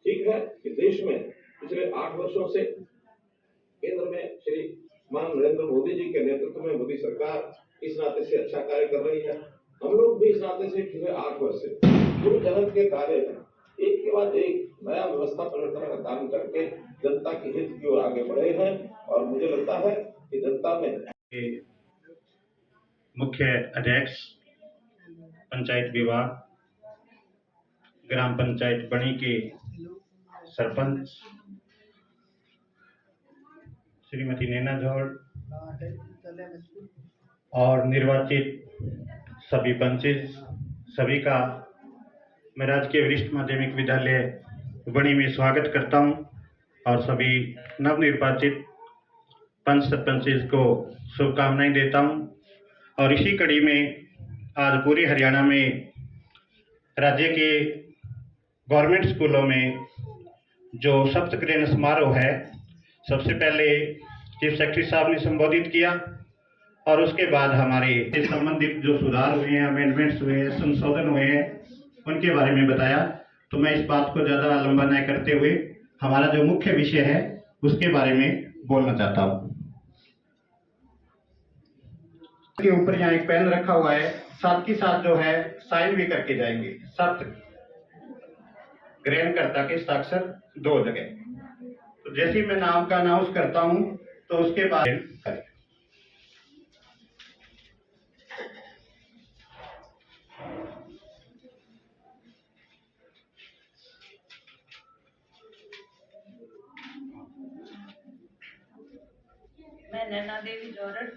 ठीक है कि देश में पिछले 8 वर्षों से केंद्र में श्री मान नरेंद्र मोदी जी के नेतृत्व में मोदी सरकार इस नाते से अच्छा कार्य कर रही है। हम लोग भी इस नाते से पिछले 8 वर्ष से गुरु जगत के कार्य है, एक के बाद एक नया व्यवस्था परिवर्तन का काम करके जनता के हित की ओर आगे बढ़े हैं और मुझे लगता है कि जनता में मुख्य अध्यक्ष पंचायत विभाग ग्राम पंचायत बणी के सरपंच श्रीमती नैना झौड़ और निर्वाचित सभी पंचेस सभी का मैं राजकीय वरिष्ठ माध्यमिक विद्यालय बणी में स्वागत करता हूं और सभी नवनिर्वाचित पंच सरपंचेस को शुभकामनाएं देता हूं। और इसी कड़ी में आज पूरे हरियाणा में राज्य के गवर्नमेंट स्कूलों में जो शपथ ग्रहण समारोह है, सबसे पहले चीफ सेक्रेटरी साहब ने संबोधित किया और उसके बाद हमारे संबंधित जो सुधार हुए हैं, अमेंडमेंट्स हुए हैं, संशोधन हुए हैं, उनके बारे में बताया। तो मैं इस बात को ज़्यादा लंबा न करते हुए हमारा जो मुख्य विषय है उसके बारे में बोलना चाहता हूँ। के ऊपर यहाँ एक पेन रखा हुआ है, साथ ही साथ जो है साइन भी करके जाएंगे। शपथ ग्रहणकर्ता के हस्ताक्षर 2 जगह। तो जैसे ही मैं नाम का अनाउंस करता हूं तो उसके बाद करें। मैं नैना देवी जौहड़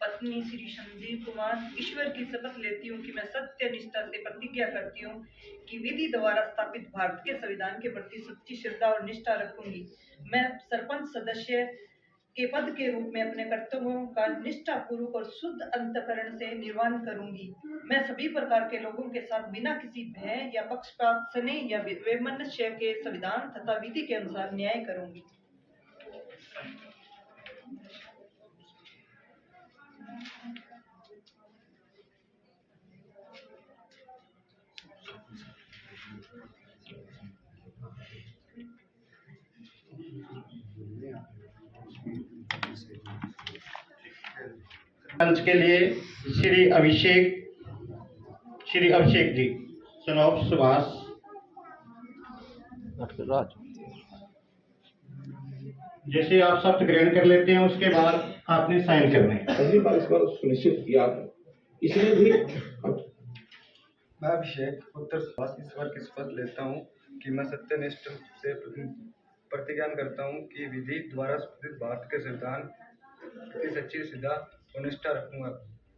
पत्नी श्री संदीप कुमार ईश्वर की शपथ लेती हूँ कि मैं सत्य निष्ठा से प्रतिज्ञा करती हूँ कि विधि द्वारा स्थापित भारत के संविधान के प्रति सच्ची श्रद्धा और निष्ठा रखूंगी। मैं सरपंच सदस्य के पद के रूप में अपने कर्तव्यों का निष्ठापूर्वक और शुद्ध अंतःकरण से निर्वहन करूंगी। मैं सभी प्रकार के लोगों के साथ बिना किसी भय या पक्षपात, स्नेह या वैमनस्य के संविधान तथा विधि के अनुसार न्याय करूंगी। पंच के लिए श्री अभिषेक जी, सनोप सुभाष जैसे आप शपथ ग्रहण कर लेते हैं उसके बाद आपने साइन करने पहली बार इस बार सुनिश्चित किया है, इसलिए भी मैं अभिषेक पुत्र सुभाष ईश्वर की शपथ लेता हूँ कि मैं सत्यनिष्ठ से प्रतिज्ञा करता हूँ कि विधि द्वारा स्थापित भारत के संविधान की सच्ची श्रद्धा और निष्ठा रखूंगा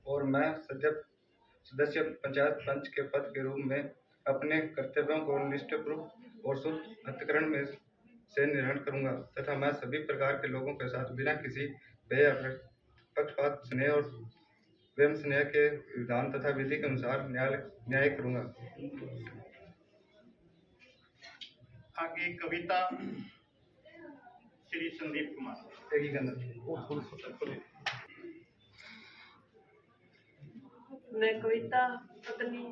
और मैं सदस्य पंचायत पंच के पद के रूप में अपने कर्तव्यों को निष्ठापूर्वक और शुद्ध अंतःकरण में से निर्वहन करूंगा तथा मैं सभी प्रकार के लोगों के साथ बिना किसी भय पक्षपात, स्नेह और प्रेम स्नेह के विधान तथा विधि के अनुसार न्याय करूंगा। आगे कविता श्री संदीप कुमार। मैं कविता पत्नी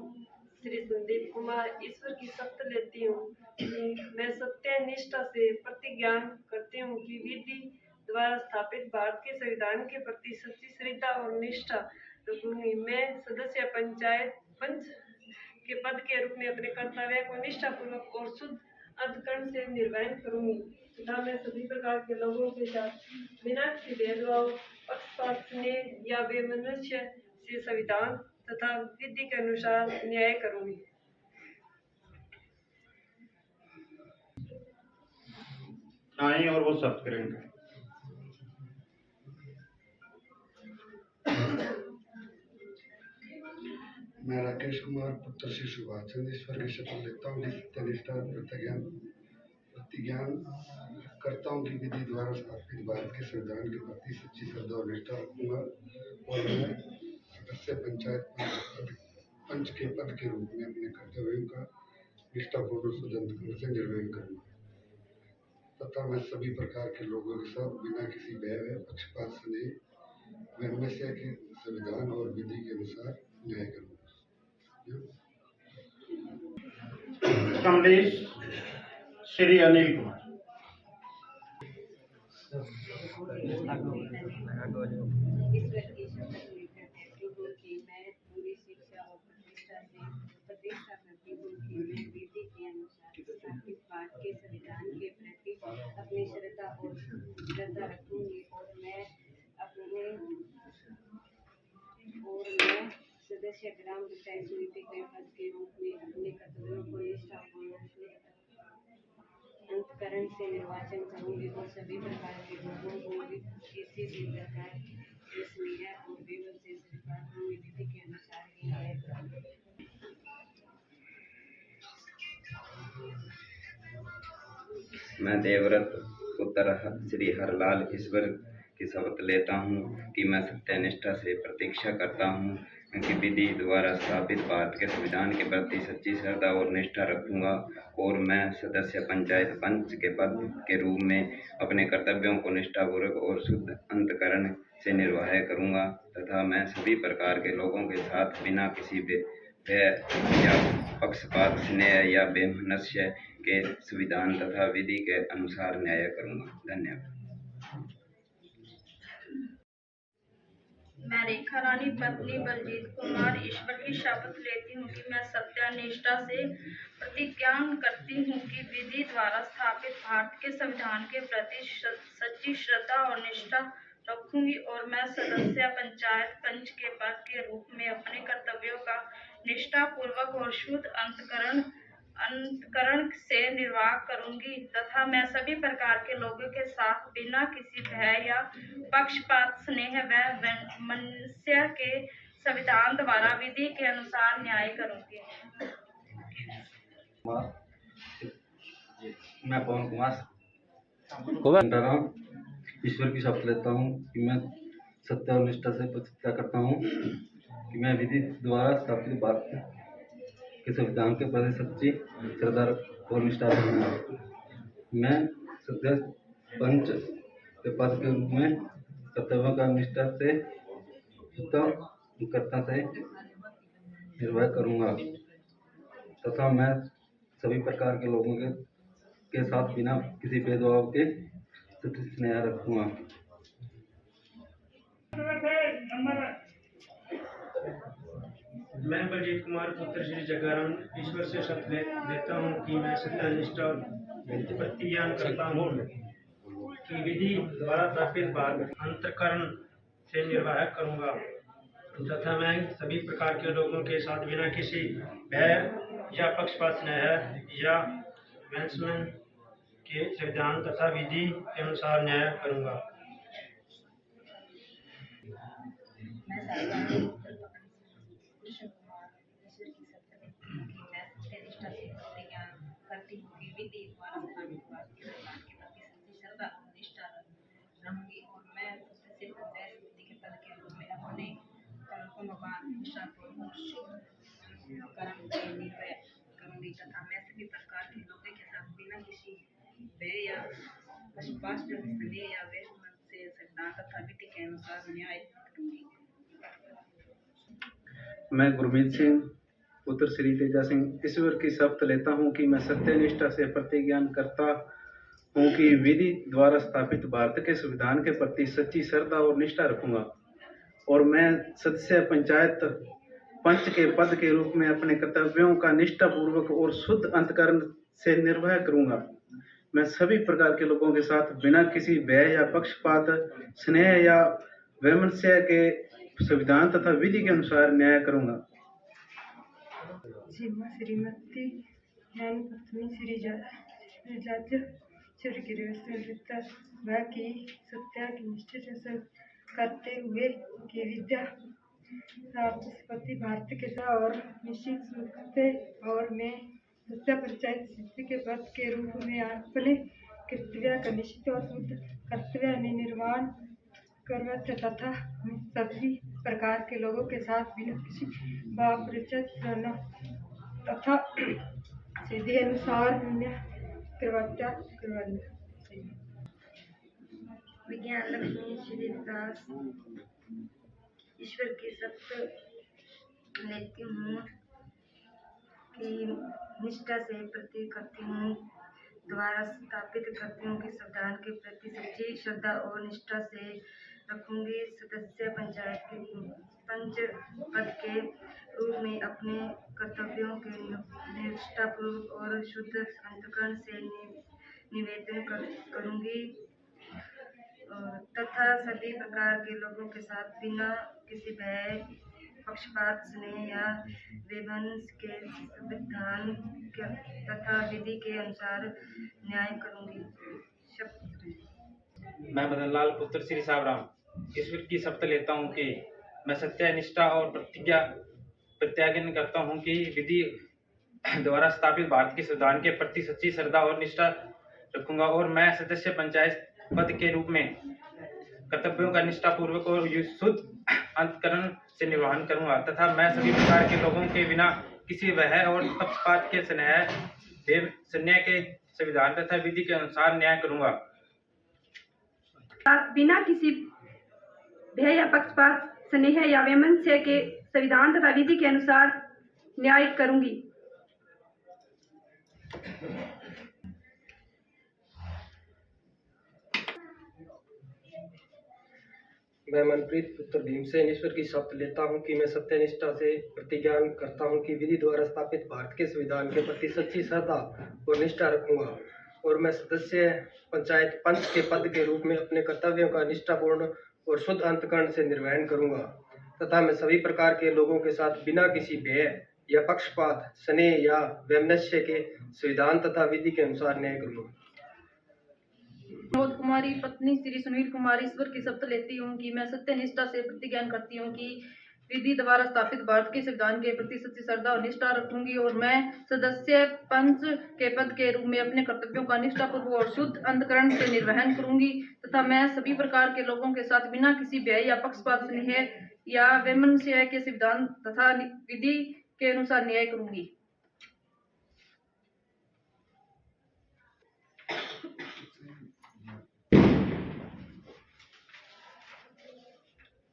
श्री संदीप कुमार ईश्वर की शपथ लेती हूँ कि मैं सत्य निष्ठा से प्रतिज्ञा करती हूँ कि विधि द्वारा स्थापित भारत के संविधान के प्रति सच्ची श्रद्धा और निष्ठा रखूंगी। मैं सदस्य पंचायत पंच के पद के रूप में अपने कर्तव्य को निष्ठापूर्वक और शुद्ध अंतःकरण से निर्वहन करूंगी तथा मैं सभी प्रकार के लोगों के साथ बिना किसी भेदभाव, पक्षपात, स्नेह या वैमनस्य से संविधान तथा विधि के अनुसार न्याय करूंगी। आए और वो शपथ ग्रहण करें। मैं राकेश कुमार पुत्र श्री सुभाष चंद्र ईश्वर की शपथ लेता हूँ। प्रतिज्ञान करता हूँ कि विधि द्वारा स्थापित भारत के संविधान के प्रति सच्ची श्रद्धा और निष्ठा रखूंगा और मैं सदस्य पंचायत पंच के पद के रूप में अपने कर्तव्यों का निष्ठापूर्वक सुदृढ़ से निर्वहन करूंगा तथा मैं सभी प्रकार के लोगों के साथ बिना किसी भय व पक्षपात से वैमनस्य के संविधान और विधि के अनुसार न्याय करूंगा। कमलेश श्री अनिल कुमार। ईश्वर की शपथ लेकर कहती हूँ कि मैं पूरी शिक्षा और प्रतिष्ठा करती हूँ कि मैं विधि के अनुसार स्थापित भारत के संविधान के प्रति अपनी श्रद्धा रखूंगी और मैं सदस्य ग्राम पंचायत समिति के पद के रूप में अपने कर्तव्यों को निष्ठापूर्वक अंतकरण से निर्वाचन करूंगी और सभी प्रकार के लोगों को किसी भी प्रकार के स्नेह और विवश से स्वीकार करूंगी विधि के अनुसार ही न्याय करूंगी। मैं देवव्रत पुत्र श्री हरलाल ईश्वर की शपथ लेता हूँ कि मैं सत्यनिष्ठा से प्रतीक्षा करता हूँ कि विधि द्वारा स्थापित भारत के संविधान के प्रति सच्ची श्रद्धा और निष्ठा रखूंगा और मैं सदस्य पंचायत पंच के पद के रूप में अपने कर्तव्यों को निष्ठापूर्वक और शुद्ध अंतकरण से निर्वाह करूंगा तथा मैं सभी प्रकार के लोगों के साथ बिना किसी भय या पक्षपात स्नेह या वैमनस्य के संविधान तथा विधि के अनुसार न्याय करूंगा। धन्यवाद। मैं रेखा रानी पत्नी बलजीत कुमार ईश्वर की शपथ लेती हूँ कि मैं सत्यनिष्ठा से प्रतिज्ञा करती हूँ कि विधि द्वारा स्थापित भारत के संविधान के प्रति सच्ची श्रद्धा और निष्ठा रखूंगी और मैं सदस्य पंचायत पंच के पद के रूप में अपने कर्तव्यों का निष्ठापूर्वक और शुद्ध अंतकरण से निर्वाह करूंगी तथा मैं सभी प्रकार के लोगों के साथ बिना किसी भय या पक्षपात स्नेह व वैमनस्य के संविधान द्वारा विधि के अनुसार न्याय करूंगी। मैं पवन कुमार ईश्वर की शपथ लेता हूँ कि मैं सत्य और निष्ठा से प्रतिज्ञा करता हूँ कि मैं विधि द्वारा स्थापित भारत के संविधान के प्रति सच्ची श्रद्धा और निष्ठा रखूंगा। मैं सदस्य पंच के पद के रूप में कर्तव्यों का निष्ठा से कर्ता से निर्वाह करूंगा तथा मैं सभी प्रकार के लोगों के साथ बिना किसी भेदभाव के स्नेह रखूंगा। मैं बलजीत कुमार पुत्र श्री जगाराम ईश्वर से शपथ लेता हूँ कि मैं सत्यनिष्ठा और प्रतिज्ञा करता हूँ कि विधि द्वारा स्थापित भारत अंतकरण से निर्वाह करूंगा तथा मैं सभी प्रकार के लोगों के साथ बिना किसी भय या पक्षपात स्नेह या वैमनस्य के संविधान तथा विधि के अनुसार न्याय करूंगा। करती हूँ कि विधि द्वारा स्थापित भारत के संविधान के प्रति सच्ची श्रद्धा और निष्ठा रहूंगी और मैं सदस्य पंचायत समिति के पद के रूप में अपने कर्तव्यों का निष्ठापूर्वक शुद्ध कर्म से निर्वाह करूंगी तथा मैं सभी प्रकार के लोगों के साथ बिना किसी भय या पक्षपात स्नेह या वैमनस्य से संविधान तथा विधि के अनुसार न्याय करूंगी। मैं गुरमीत सिंह पुत्र श्री तेजा सिंह ईश्वर की शपथ लेता हूँ कि मैं सत्यनिष्ठा से प्रतिज्ञा करता हूँ कि विधि द्वारा स्थापित भारत के संविधान के प्रति सच्ची श्रद्धा और निष्ठा रखूंगा और मैं सदस्य पंचायत पंच के पद के रूप में अपने कर्तव्यों का निष्ठापूर्वक और शुद्ध अंतकरण से निर्वाह करूंगा। मैं सभी प्रकार के लोगों के साथ बिना किसी भय या पक्षपात स्नेह या वैमनस्य के संविधान तथा विधि के अनुसार न्याय करूंगा। श्रीमती ज्ञान पत्नी श्री जाज्य की सत्या की निष्ठा करते हुए कि विद्या राष्ट्रपति भारत के और निश्चित और मैं सदस्य पंचायत समिति के पद के रूप में अपने कर्तव्य का निश्चित और शुद्ध कर्तव्य निर्वहन करवा तथा सभी प्रकार के लोगों के साथ बिना किसी भाव परिचय रहना तथा सीधे अनुसार करवाना। विज्ञान लक्ष्मी श्री विकास ईश्वर की शपथ लेती हूँ कि निष्ठा से प्रति करती हूँ, द्वारा स्थापित करती हूँ कि संविधान के प्रति सच्ची श्रद्धा और निष्ठा से रखूंगी। सदस्य पंचायत के पंच पद के रूप में अपने कर्तव्यों के निष्ठापूर्वक और शुद्ध अंतःकरण से निवेदन करूंगी तथा सभी प्रकार के लोगों के साथ बिना किसी भय, पक्षपात, स्नेह या विवश के संविधान तथा विधि के अनुसार न्याय करूंगी। मैं मदन लाल पुत्र श्री साबराम ईश्वर की शपथ लेता हूँ कि मैं सत्य, निष्ठा और प्रत्याज्ञान करता हूँ कि विधि द्वारा स्थापित भारत के संविधान के प्रति सच्ची श्रद्धा और निष्ठा रखूंगा और मैं सदस्य पंचायत पद के रूप में कर्तव्यों का निष्ठापूर्वक और शुद्ध अंतःकरण से निर्वहन करूंगा तथा मैं सभी प्रकार के लोगों के बिना किसी भय और पक्षपात के स्नेह के संविधान तथा विधि के अनुसार न्याय करूंगा। बिना किसी भय या पक्षपात, स्नेह या वैमनस्य के संविधान तथा विधि के अनुसार न्याय करूंगी। मैं मनप्रीत पुत्र भीमसेन ईश्वर की शपथ लेता हूँ कि मैं सत्यनिष्ठा से प्रतिज्ञान करता हूँ कि विधि द्वारा स्थापित भारत के संविधान के प्रति सच्ची श्रद्धा और निष्ठा रखूंगा और मैं सदस्य पंचायत पंच के पद के रूप में अपने कर्तव्यों का निष्ठापूर्ण और शुद्ध अंतःकरण से निर्वहन करूंगा तथा मैं सभी प्रकार के लोगों के साथ बिना किसी भय या पक्षपात, स्नेह या वैमनस्य के संविधान तथा विधि के अनुसार न्याय करूंगा। विनोद कुमारी पत्नी श्री सुनील कुमार ईश्वर की शपथ लेती हूँ कि मैं सत्य निष्ठा से प्रतिज्ञान करती हूँ कि विधि द्वारा स्थापित भारत के संविधान के प्रति सच्ची श्रद्धा और निष्ठा रखूंगी और मैं सदस्य पंच के पद के रूप में अपने कर्तव्यों का निष्ठापूर्वक और शुद्ध अंतःकरण से निर्वहन करूंगी तथा मैं सभी प्रकार के लोगों के साथ बिना किसी भय या पक्षपात, स्नेह या वैमनस्य के संविधान तथा विधि के अनुसार न्याय करूंगी।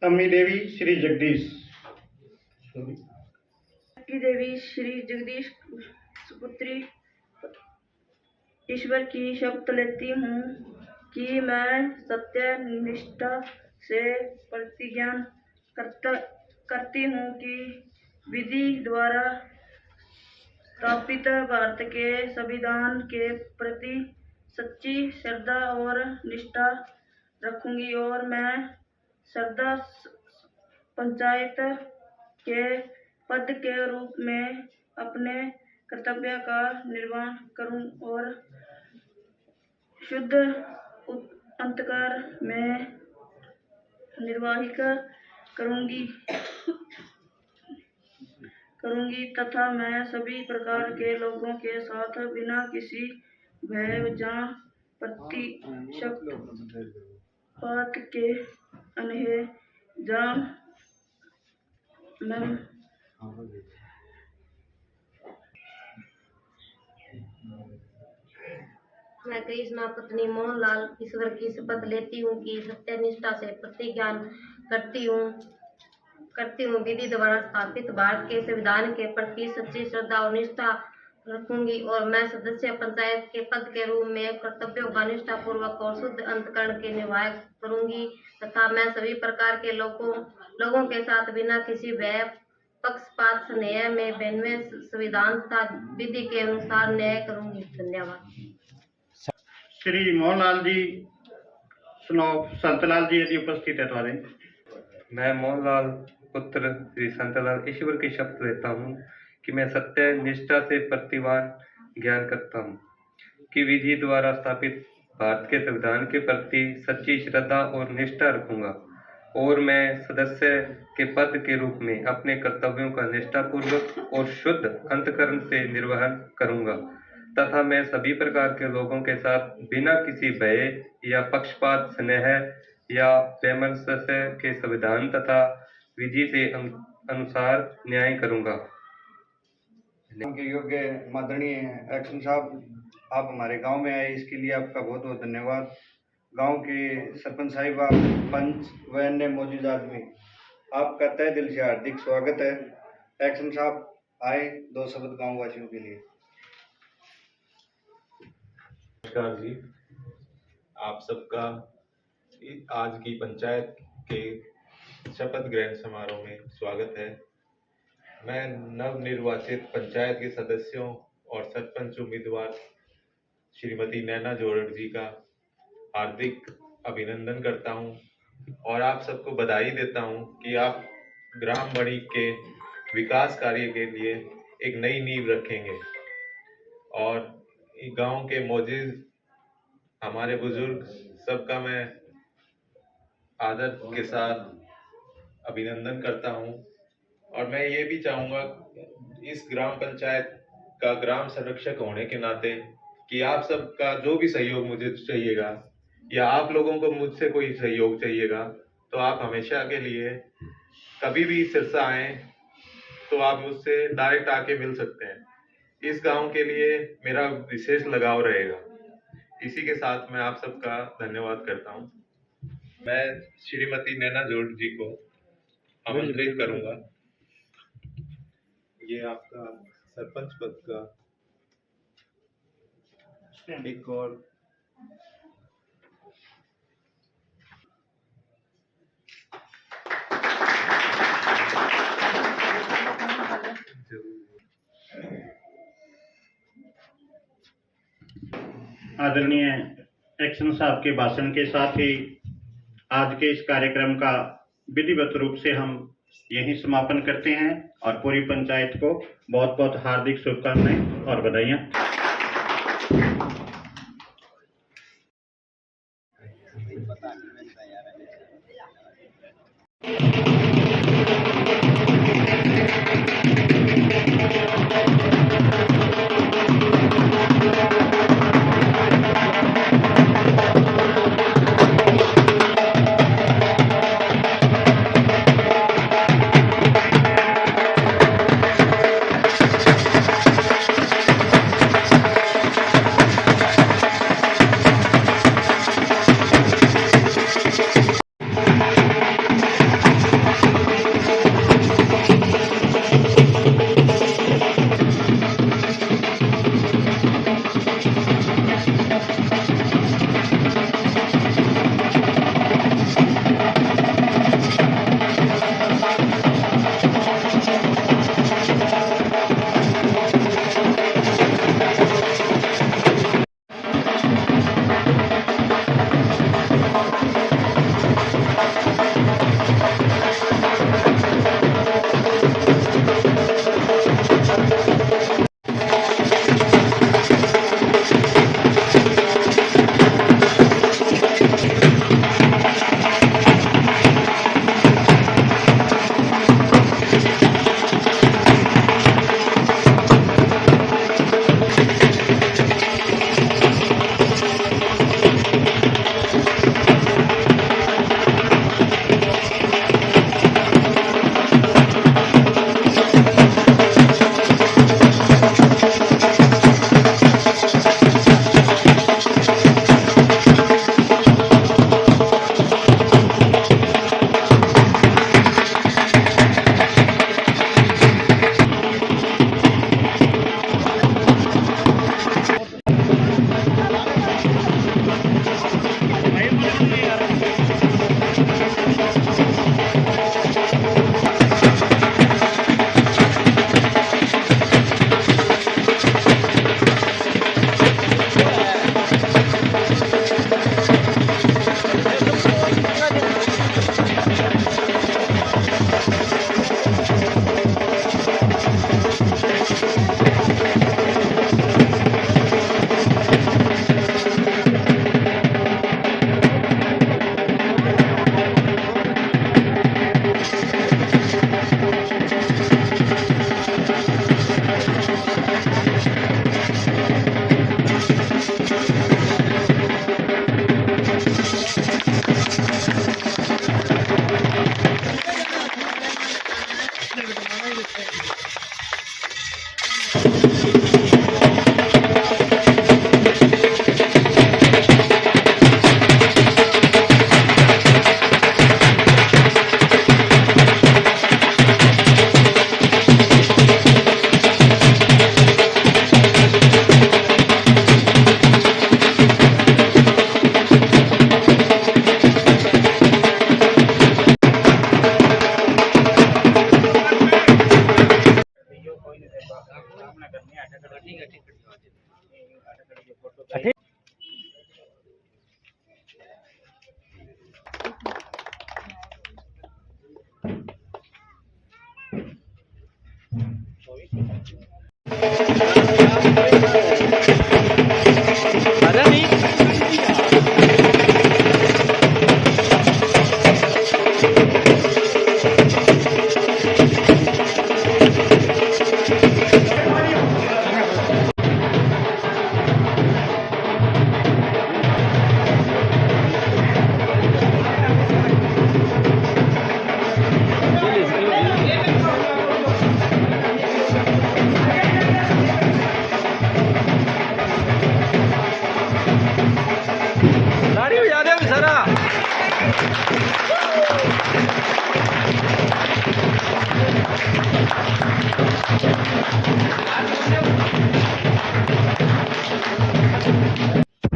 अम्मी देवी श्री जगदीश देवी श्री जगदीश सुपुत्री ईश्वर की शपथ लेती हूँ कि मैं सत्य निष्ठा से प्रतिज्ञान करती हूँ कि विधि द्वारा स्थापित भारत के संविधान के प्रति सच्ची श्रद्धा और निष्ठा रखूंगी और मैं श्रद्धा पंचायत के पद के रूप में अपने कर्तव्य का निर्वहन करूं और शुद्ध अंतःकरण में निर्वाहित करूंगी तथा मैं सभी प्रकार के लोगों के साथ बिना किसी भय या पक्षपात के मैं कृष्णा पत्नी मोहनलाल ईश्वर की शपथ लेती हूँ कि सत्यनिष्ठा से प्रतिज्ञान करती हूँ विधि द्वारा स्थापित भारत के संविधान के प्रति सच्ची श्रद्धा और निष्ठा रखूंगी और मैं सदस्य पंचायत के पद के रूप में कर्तव्यों का निष्ठापूर्वक और शुद्ध अंतःकरण के निर्वाह करूंगी तथा मैं सभी प्रकार के लोगों के साथ बिना किसी भय, पक्षपात, स्नेह में वैमनस्य संविधान तथा विधि के अनुसार न्याय करूंगी। धन्यवाद। श्री मोहनलाल जी स्नोप संतलाल जी यदि उपस्थित है तो आ रहे। मैं मोहनलाल पुत्र श्री संतलाल ईश्वर की शपथ लेता हूँ कि मैं सत्य निष्ठा से प्रतिज्ञान करता हूँ कि विधि द्वारा स्थापित भारत के संविधान के प्रति सच्ची श्रद्धा और निष्ठा रखूंगा और मैं सदस्य के पद के रूप में अपने कर्तव्यों का निष्ठापूर्वक और शुद्ध अंतःकरण से निर्वहन करूंगा तथा मैं सभी प्रकार के लोगों के साथ बिना किसी भय या पक्षपात, स्नेह या वैमनस्य के संविधान तथा विधि से अनुसार न्याय करूंगा। के योग्य माननीय एक्शन साहब, आप हमारे गांव में आए, इसके लिए आपका बहुत बहुत धन्यवाद। गांव के सरपंच साहिबा, पंच व अन्य मौजूद आदमी, आपका तहे दिल से हार्दिक स्वागत है। एक्शन साहब आए, दो शब्द गांव वासियों के लिए। नमस्कार जी, आप सबका आज की पंचायत के शपथ ग्रहण समारोह में स्वागत है। मैं नवनिर्वाचित पंचायत के सदस्यों और सरपंच उम्मीदवार श्रीमती नैना जोरड़ जी का हार्दिक अभिनंदन करता हूं और आप सबको बधाई देता हूं कि आप ग्राम बड़ी के विकास कार्य के लिए एक नई नींव रखेंगे और गांव के मौजूद हमारे बुजुर्ग सबका मैं आदर के साथ अभिनंदन करता हूं और मैं ये भी चाहूँगा इस ग्राम पंचायत का ग्राम संरक्षक होने के नाते कि आप सबका जो भी सहयोग मुझे चाहिएगा या आप लोगों को मुझसे कोई सहयोग चाहिएगा तो आप हमेशा के लिए कभी भी सिरसा आएँ तो आप मुझसे डायरेक्ट आके मिल सकते हैं। इस गांव के लिए मेरा विशेष लगाव रहेगा। इसी के साथ मैं आप सबका धन्यवाद करता हूं। मैं श्रीमती नैना जोरड़ जी को आमंत्रित करूंगा। ये आपका सरपंच पद का एक और आदरणीय एक्शन साहब के भाषण के साथ ही आज के इस कार्यक्रम का विधिवत रूप से हम यहीं समापन करते हैं और पूरी पंचायत को बहुत बहुत हार्दिक शुभकामनाएं और बधाइयां।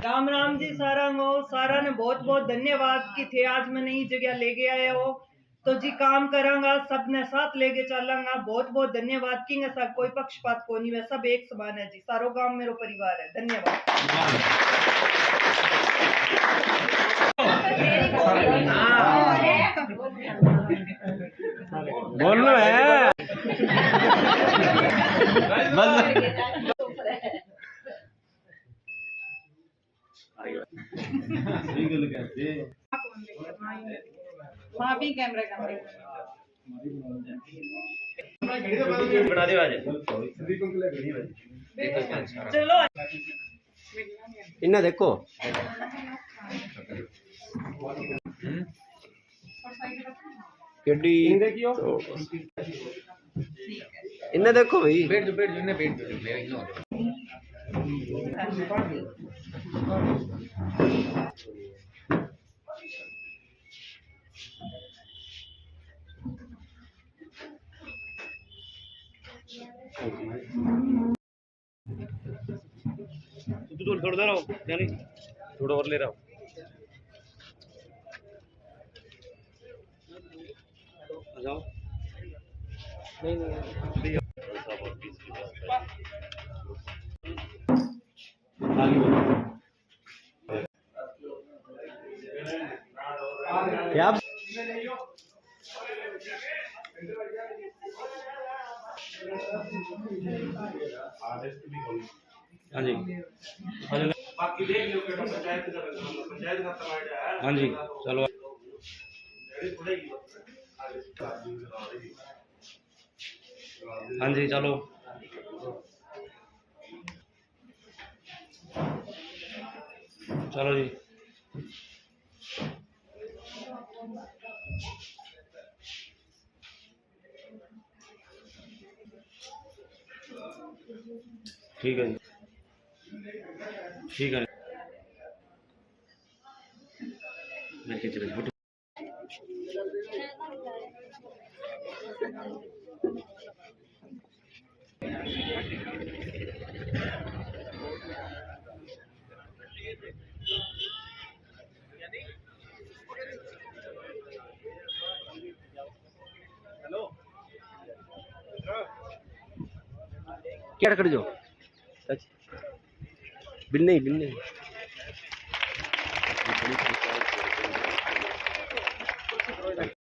राम राम जी सारा को सारा ने बहुत बहुत धन्यवाद कि थे आज मैं नई जगह ले गया है वो तो जी काम करांगा सबने साथ लेके चलांगा बहुत बहुत धन्यवाद किंग सब कोई पक्षपात को नहीं है सब एक समान है जी सारो गांव मेरो परिवार है धन्यवाद। बोलो है वहाँ भी कैमरा बना दे आज चलो इन्ना देखो केडी इन्ना देखो भाई बैठ जो इन्हें बैठ जो मेरा इन्ना तू थोड़ा रहो यानी थोड़ा और ले रहा हूँ आ जाओ नहीं हाँ जी बाकी देख लो बेटा पंचायत का टमाटर है हाँ जी चलो हाँ जी चलो चलो जी ठीक है जी ठीक है मैं खींच रही हूँ क्या कर जो बिल नहीं